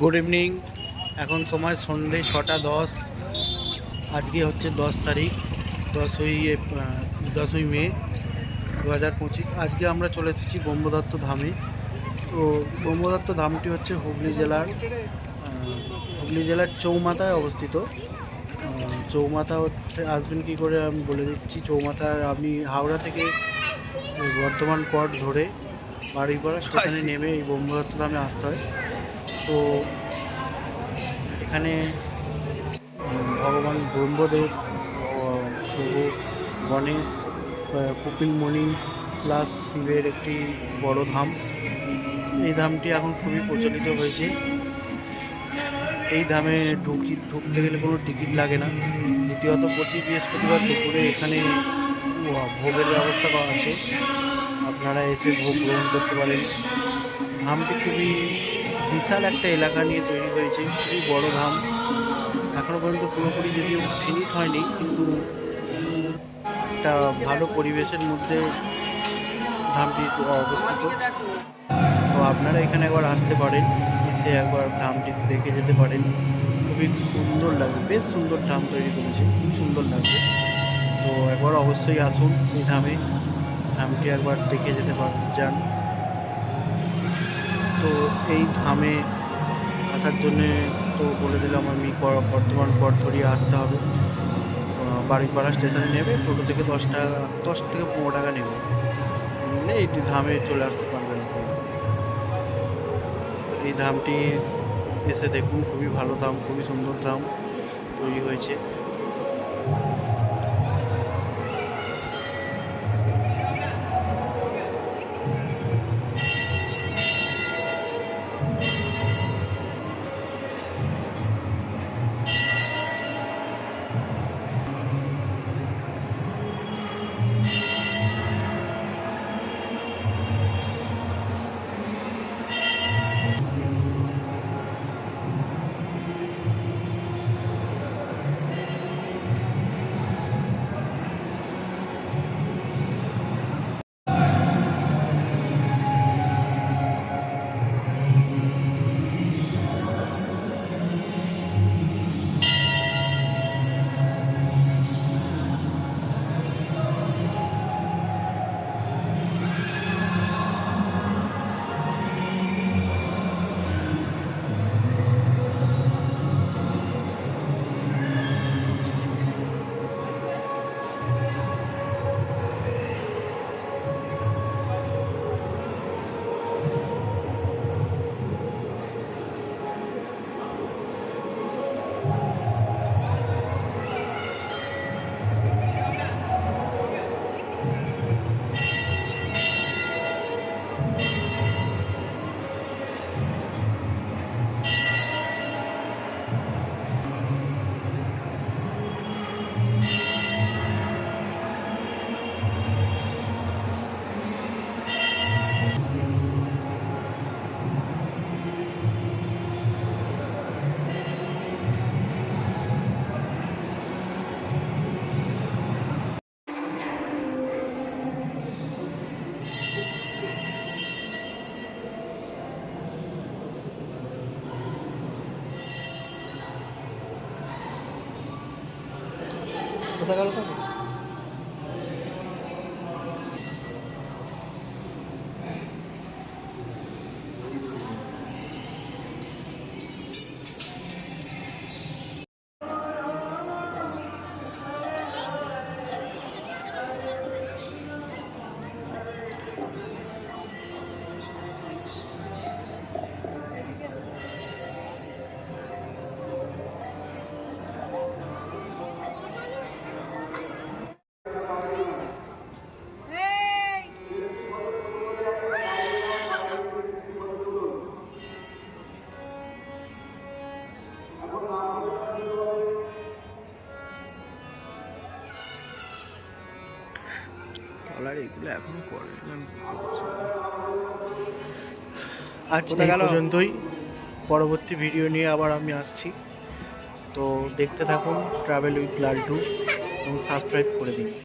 Good evening. এখন সময় সন্ধ্যে 6:10। আজকে হচ্ছে 10 তারিখ, 10ই মে 2025। আজকে আমরা চলে এসেছি ব্রহ্মদত্ত ধামে। তো ব্রহ্মদত্ত ধামটি হচ্ছে হুগলি জেলার চৌমাথায় অবস্থিত। চৌমাথা হচ্ছে আসবেন কী করে আমি বলে দিচ্ছি। চৌমাথা আপনি হাওড়া থেকে বর্ধমান কট ধরে বাড়িপাড়া স্টেশনে নেমে এই ব্রহ্মদত্ত ধামে আসতে হয়। তো এখানে ভগবান ব্রহ্মদেব, প্রভু গণেশ, কপিলমুনি প্লাস শিবের একটি বড় ধাম। এই ধামটি এখন খুবই প্রচলিত হয়েছে। এই ধামে ঢুকতে গেলে কোনো টিকিট লাগে না। দ্বিতীয়ত প্রতি বৃহস্পতিবার দুপুরে এখানে ভোগের ব্যবস্থা করা আছে, আপনারা এসে ভোগ গ্রহণ করতে পারেন। ধামটি খুবই বিশাল একটা এলাকা নিয়ে তৈরি হয়েছে, খুবই বড় ধাম। এখনও পর্যন্ত পুরোপুরি যদিও ফিনিশ হয়নি, কিন্তু একটা ভালো পরিবেশের মধ্যে ধামটি অবস্থিত। তো আপনারা এখানে একবার আসতে পারেন, এসে একবার ধামটি দেখে যেতে পারেন। খুবই সুন্দর লাগবে, বেশ সুন্দর ধাম তৈরি করেছে, খুব সুন্দর লাগবে। তো একবার অবশ্যই আসুন এই ধামটি একবার দেখে যেতে যান। তো এই ধামে আসার জন্যে তো বলে দিলাম আমি, বর্ধমান পথ ধরিয়ে আসতে হবে। বাড়িপাড়া স্টেশনে নেবে, টোটো থেকে 10 থেকে 15 টাকা নেবে, নিলে এই ধামে চলে আসতে পারবেন। এই ধামটি এসে দেখুন, খুবই ভালো ধাম, খুবই সুন্দর ধাম তৈরি হয়েছে। কোথায় গেল? এগুলো এখন আজ এই পর্যন্তই। পরবর্তী ভিডিও নিয়ে আবার আমি আসছি, তো দেখতে থাকুন ট্রাভেল উইথ লালটু এবং সাবস্ক্রাইব করে দিন।